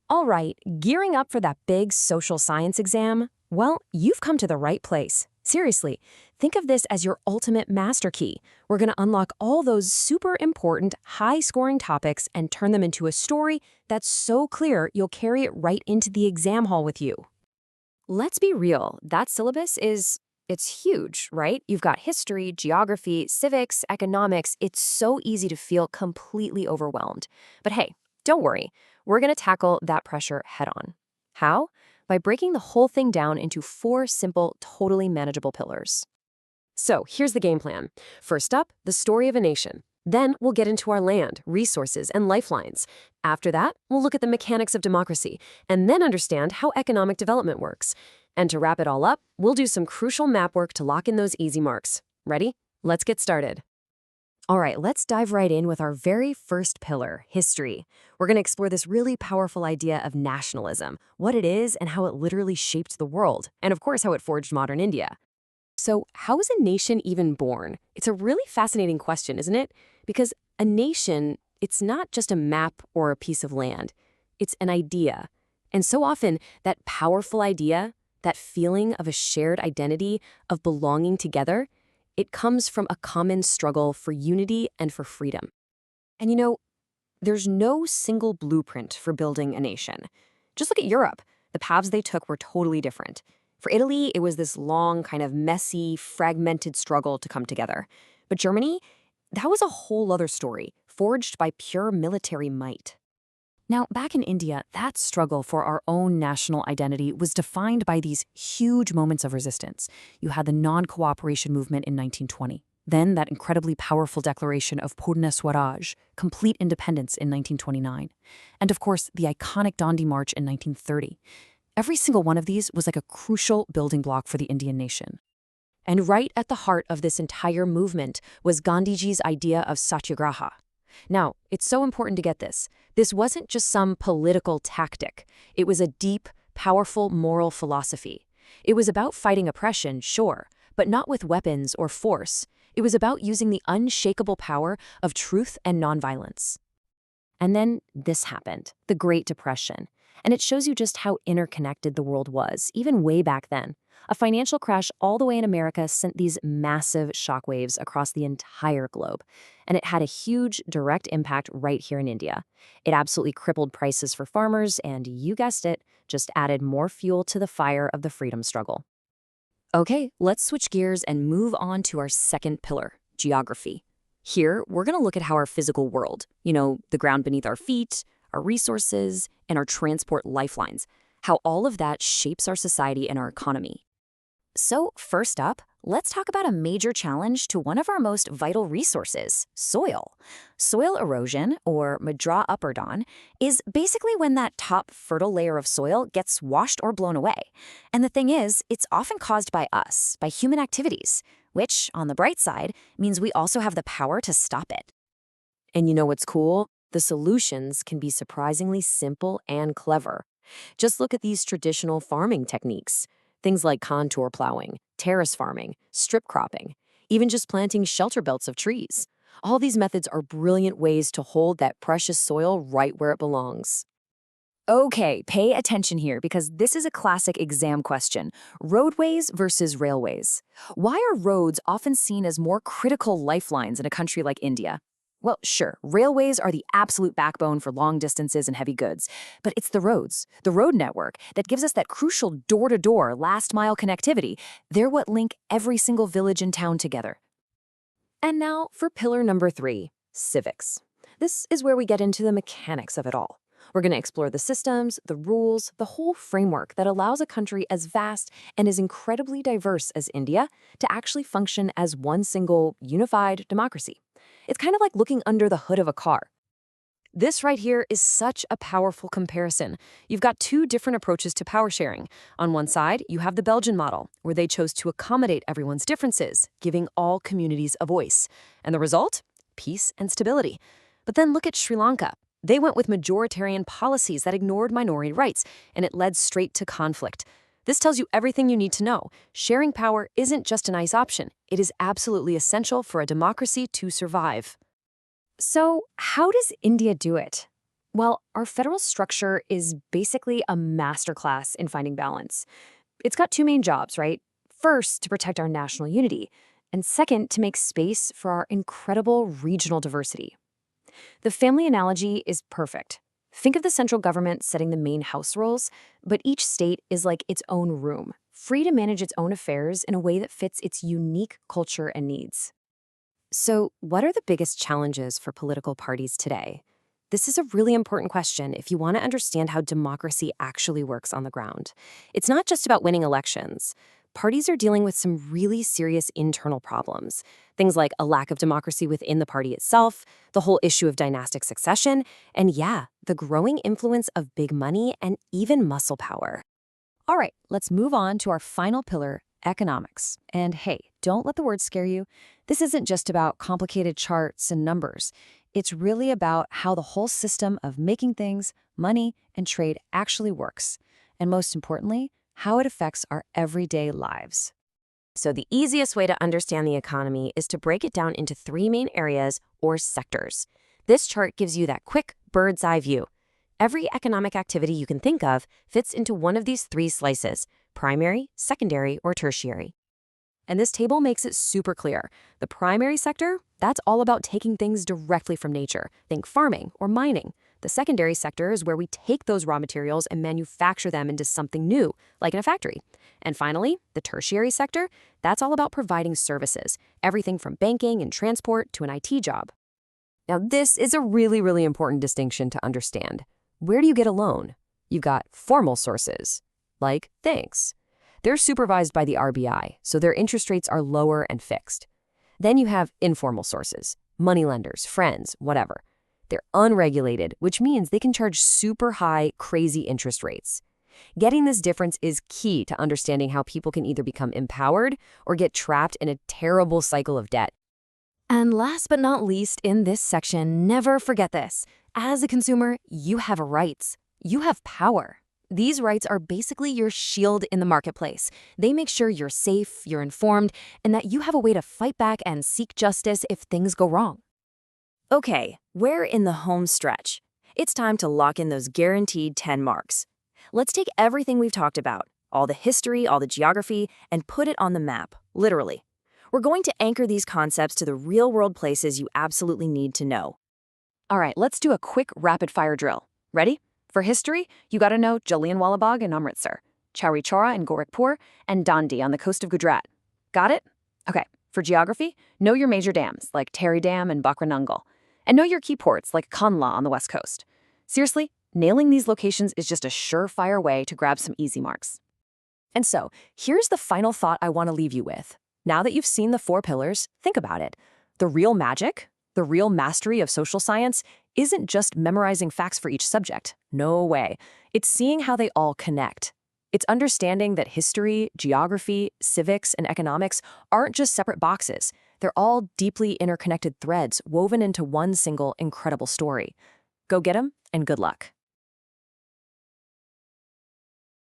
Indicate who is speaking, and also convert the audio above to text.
Speaker 1: All right, gearing up for that big social science exam? Well, you've come to the right place. Seriously, think of this as your ultimate master key. We're going to unlock all those super important, high scoring topics and turn them into a story that's so clear you'll carry it right into the exam hall with you. Let's be real, that syllabus it's huge, right? You've got history, geography, civics, economics. It's so easy to feel completely overwhelmed. But hey, don't worry. We're going to tackle that pressure head on. How? By breaking the whole thing down into 4 simple, totally manageable pillars. So here's the game plan. First up, the story of a nation. Then we'll get into our land, resources, and lifelines. After that, we'll look at the mechanics of democracy, and then understand how economic development works. And to wrap it all up, we'll do some crucial map work to lock in those easy marks. Ready? Let's get started. All right, let's dive right in with our very first pillar, history. We're going to explore this really powerful idea of nationalism, what it is and how it literally shaped the world, and of course how it forged modern India. So, how is a nation even born? It's a really fascinating question, isn't it? Because a nation, it's not just a map or a piece of land. It's an idea. And so often, that powerful idea, that feeling of a shared identity, of belonging together, it comes from a common struggle for unity and for freedom. And there's no single blueprint for building a nation. Just look at Europe. The paths they took were totally different. For Italy, it was this long, kind of messy, fragmented struggle to come together. But Germany, that was a whole other story, forged by pure military might. Now, back in India, that struggle for our own national identity was defined by these huge moments of resistance. You had the non-cooperation movement in 1920. Then that incredibly powerful declaration of Purna Swaraj, complete independence in 1929. And of course, the iconic Dandi March in 1930. Every single one of these was like a crucial building block for the Indian nation. And right at the heart of this entire movement was Gandhiji's idea of satyagraha. Now, it's so important to get this. This wasn't just some political tactic. It was a deep, powerful moral philosophy. It was about fighting oppression, sure, but not with weapons or force. It was about using the unshakable power of truth and nonviolence. And then this happened, the Great Depression. And it shows you just how interconnected the world was, even way back then. A financial crash all the way in America sent these massive shockwaves across the entire globe. And it had a huge direct impact right here in India. It absolutely crippled prices for farmers and, you guessed it, just added more fuel to the fire of the freedom struggle. Okay, let's switch gears and move on to our second pillar, geography. Here, we're going to look at how our physical world, the ground beneath our feet, our resources, and our transport lifelines, how all of that shapes our society and our economy. So first up, let's talk about a major challenge to one of our most vital resources, soil. Soil erosion, or Mudra Upardhan, is basically when that top fertile layer of soil gets washed or blown away. And the thing is, it's often caused by us, by human activities, which, on the bright side, means we also have the power to stop it. And you know what's cool? The solutions can be surprisingly simple and clever. Just look at these traditional farming techniques. Things like contour plowing, terrace farming, strip cropping, even just planting shelter belts of trees. All these methods are brilliant ways to hold that precious soil right where it belongs. Okay, pay attention here because this is a classic exam question. Roadways versus railways. Why are roads often seen as more critical lifelines in a country like India? Well, sure, railways are the absolute backbone for long distances and heavy goods, but it's the roads, the road network, that gives us that crucial door-to-door, last-mile connectivity. They're what link every single village and town together. And now for pillar number 3, civics. This is where we get into the mechanics of it all. We're going to explore the systems, the rules, the whole framework that allows a country as vast and as incredibly diverse as India to actually function as one single, unified democracy. It's kind of like looking under the hood of a car. This right here is such a powerful comparison. You've got 2 different approaches to power sharing. On one side, you have the Belgian model, where they chose to accommodate everyone's differences, giving all communities a voice. And the result? Peace and stability. But then look at Sri Lanka. They went with majoritarian policies that ignored minority rights, and it led straight to conflict. This tells you everything you need to know. Sharing power isn't just a nice option. It is absolutely essential for a democracy to survive. So, how does India do it? Well, our federal structure is basically a masterclass in finding balance. It's got two main jobs, right? First, to protect our national unity, and second, to make space for our incredible regional diversity. The family analogy is perfect. Think of the central government setting the main house rules, but each state is like its own room, free to manage its own affairs in a way that fits its unique culture and needs. So, what are the biggest challenges for political parties today? This is a really important question if you want to understand how democracy actually works on the ground. It's not just about winning elections. Parties are dealing with some really serious internal problems. Things like a lack of democracy within the party itself, the whole issue of dynastic succession, and yeah, the growing influence of big money and even muscle power. All right, let's move on to our final pillar, economics. And hey, don't let the words scare you. This isn't just about complicated charts and numbers. It's really about how the whole system of making things, money, and trade actually works. And most importantly, how it affects our everyday lives. So the easiest way to understand the economy is to break it down into three main areas or sectors. This chart gives you that quick bird's eye view. Every economic activity you can think of fits into one of these three slices: primary, secondary, or tertiary. And this table makes it super clear. The primary sector, that's all about taking things directly from nature. Think farming or mining. The secondary sector is where we take those raw materials and manufacture them into something new, like in a factory. And finally, the tertiary sector, that's all about providing services, everything from banking and transport to an IT job. Now, this is a really, really important distinction to understand. Where do you get a loan? You've got formal sources, like banks. They're supervised by the RBI, so their interest rates are lower and fixed. Then you have informal sources, moneylenders, friends, whatever. They're unregulated, which means they can charge super high, crazy interest rates. Getting this difference is key to understanding how people can either become empowered or get trapped in a terrible cycle of debt. And last but not least in this section, never forget this. As a consumer, you have rights. You have power. These rights are basically your shield in the marketplace. They make sure you're safe, you're informed, and that you have a way to fight back and seek justice if things go wrong. Okay, we're in the home stretch. It's time to lock in those guaranteed 10 marks. Let's take everything we've talked about, all the history, all the geography, and put it on the map, literally. We're going to anchor these concepts to the real-world places you absolutely need to know. All right, let's do a quick rapid-fire drill. Ready? For history, you gotta know Jallianwala Bagh in Amritsar, Chowri Chowra in Gorakhpur, and Dandi on the coast of Gujarat. Got it? Okay, for geography, know your major dams like Tehri Dam and Bakra Nangal, and know your key ports like Kandla on the west coast. Seriously, nailing these locations is just a surefire way to grab some easy marks. And so, here's the final thought I want to leave you with. Now that you've seen the four pillars, think about it. The real magic, the real mastery of social science, isn't just memorizing facts for each subject. No way. It's seeing how they all connect. It's understanding that history, geography, civics, and economics aren't just separate boxes. They're all deeply interconnected threads woven into one single incredible story. Go get 'em, and good luck.